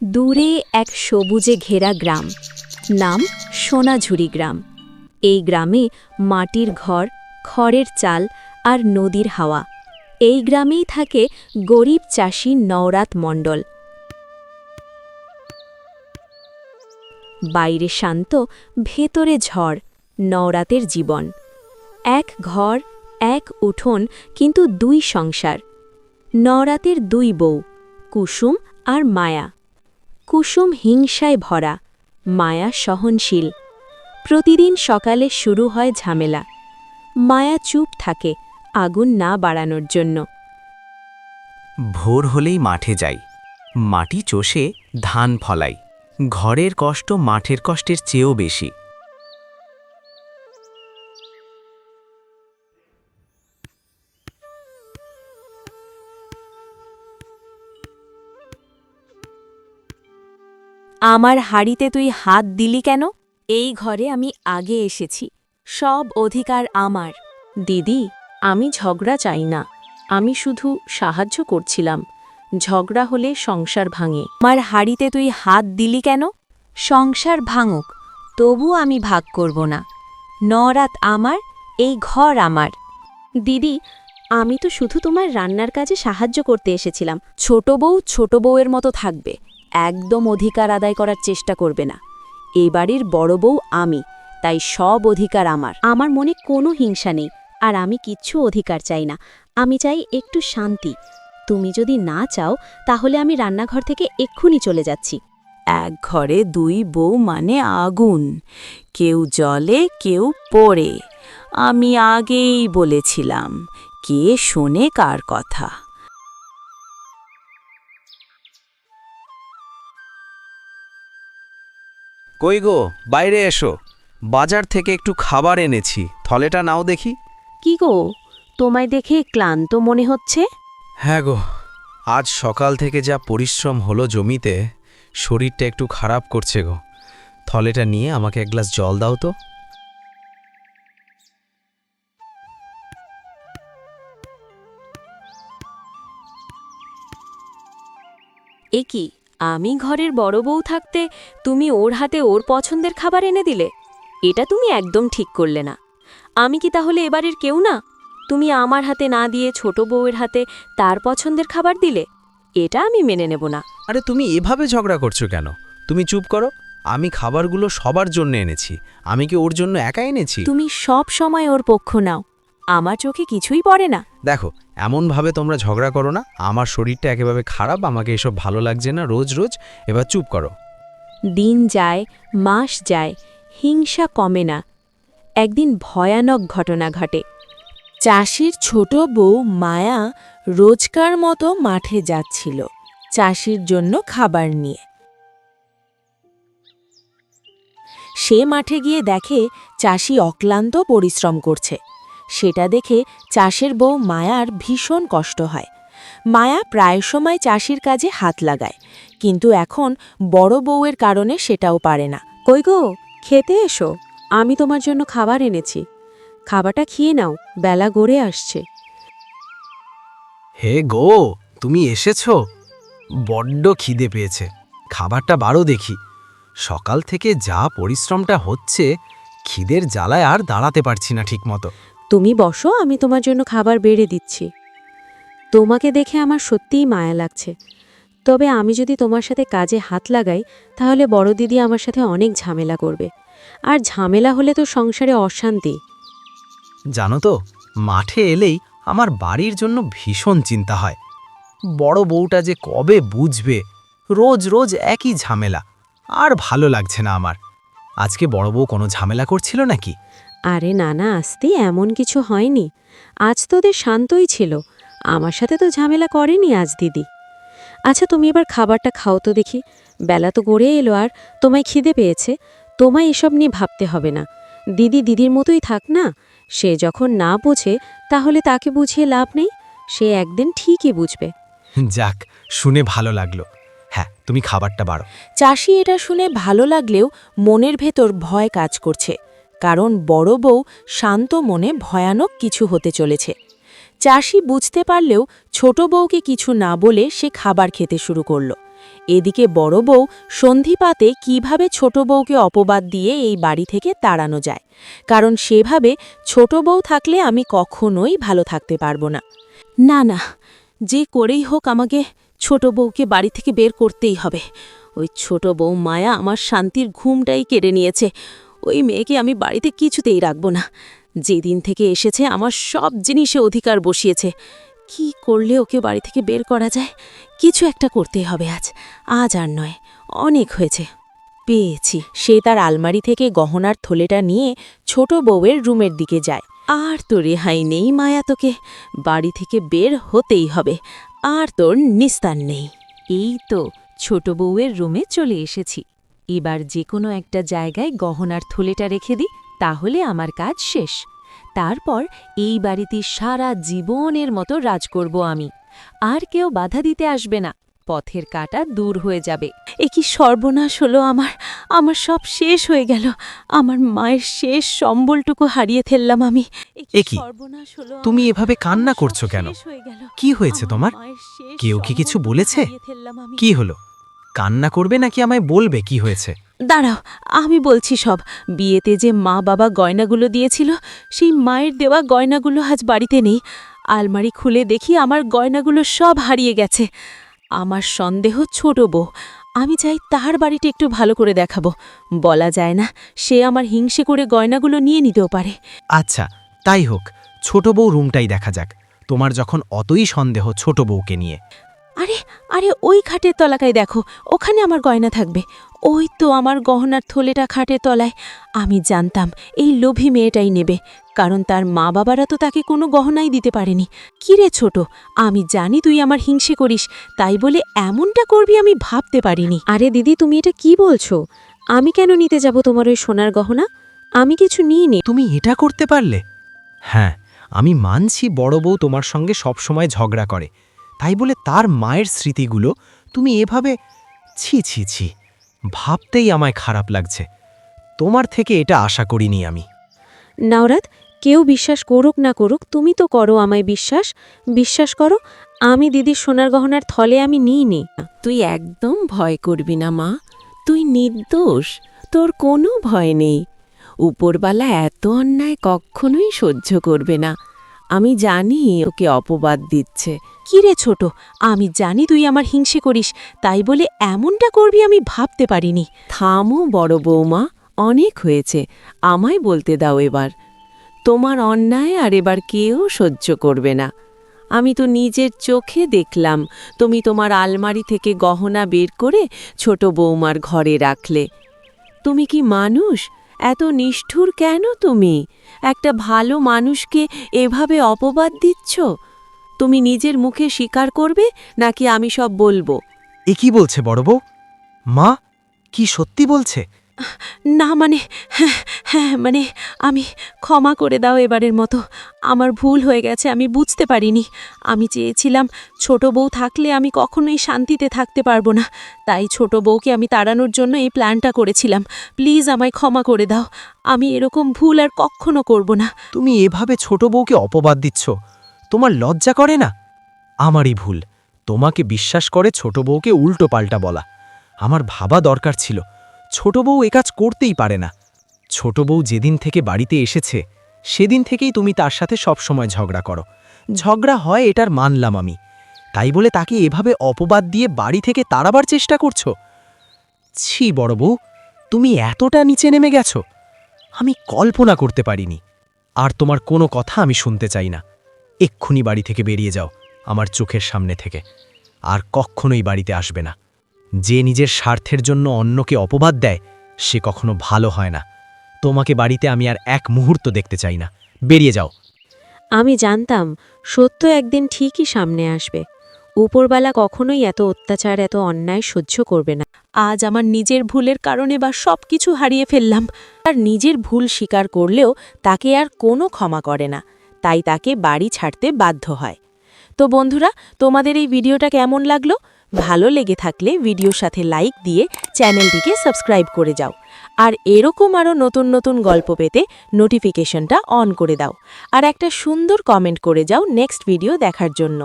দূরে এক সবুজে ঘেরা গ্রাম, নাম সোনাঝুরি গ্রাম। এই গ্রামে মাটির ঘর, খড়ের চাল আর নদীর হাওয়া। এই গ্রামেই থাকে গরিব চাষি নওরাত মণ্ডল। বাইরে শান্ত, ভেতরে ঝড়, নওরাতের জীবন। এক ঘর, এক উঠোন, কিন্তু দুই সংসার। নওরাতের দুই বউ, কুসুম আর মায়া। কুসুম হিংসায় ভরা, মায়া সহনশীল। প্রতিদিন সকালে শুরু হয় ঝামেলা। মায়া চুপ থাকে আগুন না বাড়ানোর জন্য। ভোর হলেই মাঠে যাই, মাটি চষে ধান ফলাই। ঘরের কষ্ট মাঠের কষ্টের চেয়েও বেশি। আমার হাড়িতে তুই হাত দিলি কেন? এই ঘরে আমি আগে এসেছি, সব অধিকার আমার। দিদি, আমি ঝগড়া চাই না, আমি শুধু সাহায্য করছিলাম। ঝগড়া হলে সংসার ভাঙে। আমার হাড়িতে তুই হাত দিলি কেন? সংসার ভাঙুক, তবু আমি ভাগ করব না। নরাত আমার, এই ঘর আমার। দিদি, আমি তো শুধু তোমার রান্নার কাজে সাহায্য করতে এসেছিলাম। ছোট বউয়ের মতো থাকবে, একদম অধিকার আদায় করার চেষ্টা করবে না। এই বাড়ির বড় বউ আমি, তাই সব অধিকার আমার। আমার মনে কোনো হিংসা নেই, আর আমি কিচ্ছু অধিকার চাই না। আমি চাই একটু শান্তি। তুমি যদি না চাও, তাহলে আমি রান্নাঘর থেকে এক্ষুনি চলে যাচ্ছি। এক ঘরে দুই বউ মানে আগুন, কেউ জ্বলে কেউ পড়ে। আমি আগেই বলেছিলাম, কে শোনে কার কথা। কই গো, বাইরে এসো। বাজার থেকে একটু খাবার এনেছি, থলেটা নাও দেখি। কি গো, তোমায় দেখে ক্লান্ত মনে হচ্ছে? হ্যাঁ গো, আজ সকাল থেকে যা পরিশ্রম হলো জমিতে, শরীরটা একটু খারাপ করছে গো। থলেটা নিয়ে আমাকে এক গ্লাস জল দাও তো। এ কি, আমি ঘরের বড় বউ থাকতে তুমি ওর হাতে ওর পছন্দের খাবার এনে দিলে? এটা তুমি একদম ঠিক করলে না। আমি কি তাহলে এবারের কেউ না? তুমি আমার হাতে না দিয়ে ছোট বউয়ের হাতে তার পছন্দের খাবার দিলে? এটা আমি মেনে নেব না। আরে তুমি এভাবে ঝগড়া করছো কেন? তুমি চুপ করো। আমি খাবারগুলো সবার জন্য এনেছি, আমি কি ওর জন্য একা এনেছি? তুমি সব সময় ওর পক্ষ নাও, আমার চোখে কিছুই পড়ে না। দেখো, এমনভাবে তোমরা ঝগড়া করো না। আমার শরীরটা একেবারে খারাপ, আমাকে এসব ভালো লাগছে না রোজ রোজ। এবার চুপ করো। দিন যায়, মাস যায়, হিংসা কমে না। একদিন ভয়ানক ঘটনা ঘটে। চাষির ছোট বউ মায়া রোজকার মতো মাঠে যাচ্ছিল চাষির জন্য খাবার নিয়ে। সে মাঠে গিয়ে দেখে চাষি অক্লান্ত পরিশ্রম করছে। সেটা দেখে চাষের বউ মায়ার ভীষণ কষ্ট হয়। মায়া প্রায় সময় চাষির কাজে হাত লাগায়, কিন্তু এখন বড় বউয়ের কারণে সেটাও পারে না। কই গো, খেতে এসো, আমি তোমার জন্য খাবার এনেছি। খাবারটা খেয়ে নাও, বেলা গড়ে আসছে। হে গো, তুমি এসেছো? বড্ড খিদে পেয়েছে, খাবারটা বারো দেখি। সকাল থেকে যা পরিশ্রমটা হচ্ছে, খিদের জ্বালায় আর দাঁড়াতে পারছি না ঠিকমতো। তুমি বসো, আমি তোমার জন্য খাবার বেড়ে দিচ্ছি। তোমাকে দেখে আমার সত্যিই মায়া লাগছে। তবে আমি যদি তোমার সাথে কাজে হাত লাগাই, তাহলে বড় দিদি আমার সাথে অনেক ঝামেলা করবে। আর ঝামেলা হলে তো সংসারে অশান্তি। জানো তো, মাঠে এলেই আমার বাড়ির জন্য ভীষণ চিন্তা হয়। বড় বউটা যে কবে বুঝবে, রোজ রোজ একই ঝামেলা। আর ভালো লাগছে না আমার। আজকে বড় বউ কোনো ঝামেলা করছিল নাকি? আরে না না, আসতে এমন কিছু হয়নি। আজ তোদের শান্তই ছিল, আমার সাথে তো ঝামেলা করেনি আজ দিদি। আচ্ছা, তুমি এবার খাবারটা খাও তো দেখি। বেলা তো গড়ে এলো, আর তোমায় খিদে পেয়েছে। তোমায় এসব নিয়ে ভাবতে হবে না। দিদি দিদির মতোই থাক না। সে যখন না বোঝে, তাহলে তাকে বুঝিয়ে লাভ নেই। সে একদিন ঠিকই বুঝবে। যাক, শুনে ভালো লাগলো। হ্যাঁ, তুমি খাবারটা বাড়ো। চাষি এটা শুনে ভালো লাগলেও মনের ভেতর ভয় কাজ করছে, কারণ বড় বউ শান্ত মনে ভয়ানক কিছু হতে চলেছে। চাষি বুঝতে পারলেও ছোট বউকে কিছু না বলে সে খাবার খেতে শুরু করল। এদিকে বড় বউ সন্ধিপাতে কিভাবে ছোট বউকে অপবাদ দিয়ে এই বাড়ি থেকে তাড়ানো যায়, কারণ সেভাবে ছোট বউ থাকলে আমি কখনোই ভালো থাকতে পারবো না। না না, যে করেই হোক আমাকে ছোট বউকে বাড়ি থেকে বের করতেই হবে। ওই ছোট বউ মায়া আমার শান্তির ঘুমটাই কেড়ে নিয়েছে। ওই মেয়েকে আমি বাড়িতে কিছুতেই রাখব না। যেদিন থেকে এসেছে আমার সব জিনিসে অধিকার বসিয়েছে। কি করলে ওকে বাড়ি থেকে বের করা যায়? কিছু একটা করতেই হবে আজ। আজ আর নয়, অনেক হয়েছে। পেয়েছি। সে তার আলমারি থেকে গহনার থলেটা নিয়ে ছোট বউয়ের রুমের দিকে যায়। আর তো রেহাই নেই মায়া, তোকে বাড়ি থেকে বের হতেই হবে। আর তোর নিস্তার নেই। এই তো ছোট বউয়ের রুমে চলে এসেছি। এবার যে কোনো একটা জায়গায় গহনার থলেটা রেখে দিই, তাহলে আমার কাজ শেষ। তারপর এই বাড়িতে সারা জীবনের মতো রাজ করব আমি। আর কেউ বাধা দিতে আসবে না, পথের কাঁটা দূর হয়ে যাবে। এ কি সর্বনাশ হলো আমার! আমার সব শেষ হয়ে গেল। আমার মায়ের শেষ সম্বলটুকু হারিয়ে ফেললাম আমি। এ কি? তুমি এভাবে কান্না করছো কেন? কি হয়েছে তোমার? কেউ কি কিছু বলেছে? কি হলো? কান্না করবে নাকি আমায় বলবে কি হয়েছে? দাঁড়াও, আমি বলছি সব। বিয়েতে যে মা বাবা গয়নাগুলো দিয়েছিল, সেই মায়ের দেওয়া গয়নাগুলো আজ বাড়িতে নেই। আলমারি খুলে দেখি আমার গয়নাগুলো সব হারিয়ে গেছে। আমার সন্দেহ ছোট বউ। আমি চাই তার বাড়িটা একটু ভালো করে দেখাবো। বলা যায় না, সে আমার হিংসে করে গয়নাগুলো নিয়ে নিতেও পারে। আচ্ছা, তাই হোক, ছোট বউ রুমটাই দেখা যাক। তোমার যখন অতই সন্দেহ ছোট বউকে নিয়ে। আরে আরে, ওই খাটের তলাকায় দেখো, ওখানে আমার গয়না থাকবে। ওই তো আমার গহনার থলেটা খাটের তলায়। আমি জানতাম এই লোভী মেয়েটাই নেবে, কারণ তার মা বাবারা তো তাকে কোনো গহনাই দিতে পারেনি। কিরে ছোট, আমি জানি তুই আমার হিংসে করিস, তাই বলে এমনটা করবি আমি ভাবতে পারিনি। আরে দিদি, তুমি এটা কি বলছো? আমি কেন নিতে যাব তোমার ওই সোনার গহনা? আমি কিছু নিইনি। তুমি এটা করতে পারলে? হ্যাঁ, আমি মানছি বড় বউ তোমার সঙ্গে সবসময় ঝগড়া করে, তাই বলে তার মায়ের স্মৃতিগুলো তুমি এভাবে... ছি ছি ছি, ভাবতেই আমায় খারাপ লাগছে। তোমার থেকে এটা আশা করিনি আমি। নওরাত, কেউ বিশ্বাস করুক না করুক, তুমি তো করো আমায় বিশ্বাস। বিশ্বাস করো, আমি দিদির সোনার গহনার থলে আমি নিইনি। তুই একদম ভয় করবি না মা, তুই নির্দোষ, তোর কোনো ভয় নেই। উপরবালা এত অন্যায় কখনোই সহ্য করবে না। আমি জানি ওকে অপবাদ দিচ্ছে। কিরে ছোট, আমি জানি তুই আমার হিংসে করিস, তাই বলে এমনটা করবি আমি ভাবতে পারিনি। থামো বড় বৌমা, অনেক হয়েছে, আমায় বলতে দাও এবার। তোমার অন্যায় আর এবার কেউ সহ্য করবে না। আমি তো নিজের চোখে দেখলাম তুমি তোমার আলমারি থেকে গহনা বের করে ছোট বৌমার ঘরে রাখলে। তুমি কি মানুষ? এত নিষ্ঠুর কেন তুমি? একটা ভালো মানুষকে এভাবে অপবাদ দিচ্ছ? তুমি নিজের মুখে স্বীকার করবে নাকি আমি সব বলবো? এ কি বলছে বড় বউ? মা কি সত্যি বলছে? না মানে, হ্যাঁ মানে, আমি ক্ষমা করে দাও এবারের মতো। আমার ভুল হয়ে গেছে, আমি বুঝতে পারিনি। আমি চেয়েছিলাম ছোট বউ থাকলে আমি কখনোই শান্তিতে থাকতে পারবো না, তাই ছোট বউকে আমি তাড়ানোর জন্য এই প্ল্যানটা করেছিলাম। প্লিজ আমায় ক্ষমা করে দাও, আমি এরকম ভুল আর কখনো করব না। তুমি এভাবে ছোট বউকে অপবাদ দিচ্ছ, তোমার লজ্জা করে না? আমারই ভুল, তোমাকে বিশ্বাস করে ছোট বউকে উল্টো পাল্টা বলা। আমার ভাবা দরকার ছিল, ছোট বউ এ কাজ করতেই পারে না। ছোট বউ যেদিন থেকে বাড়িতে এসেছে সেদিন থেকেই তুমি তার সাথে সবসময় ঝগড়া করো। ঝগড়া হয় এটার মানলাম আমি, তাই বলে তাকে এভাবে অপবাদ দিয়ে বাড়ি থেকে তাড়াবার চেষ্টা করছো? ছি বড় বউ, তুমি এতটা নিচে নেমে গেছো, আমি কল্পনা করতে পারিনি। আর তোমার কোনো কথা আমি শুনতে চাই না। এক্ষুনি বাড়ি থেকে বেরিয়ে যাও আমার চোখের সামনে থেকে। আর কখনোই বাড়িতে আসবে না। যে নিজের স্বার্থের জন্য অন্যকে অপবাদ দেয় সে কখনো ভালো হয় না। তোমাকে বাড়িতে আমি আর এক মুহূর্ত দেখতে চাই না, বেরিয়ে যাও। আমি জানতাম সত্য একদিন ঠিকই সামনে আসবে। উপরবেলা কখনোই এত অত্যাচার, এত অন্যায় সহ্য করবে না। আজ আমার নিজের ভুলের কারণে বা সব কিছু হারিয়ে ফেললাম। আর নিজের ভুল স্বীকার করলেও তাকে আর কোনো ক্ষমা করে না, তাই তাকে বাড়ি ছাড়তে বাধ্য হয়। তো বন্ধুরা, তোমাদের এই ভিডিওটা কেমন লাগলো? ভালো লেগে থাকলে ভিডিওর সাথে লাইক দিয়ে চ্যানেলটিকে সাবস্ক্রাইব করে যাও। আর এরকম আরও নতুন নতুন গল্প পেতে নোটিফিকেশনটা অন করে দাও। আর একটা সুন্দর কমেন্ট করে যাও নেক্সট ভিডিও দেখার জন্য।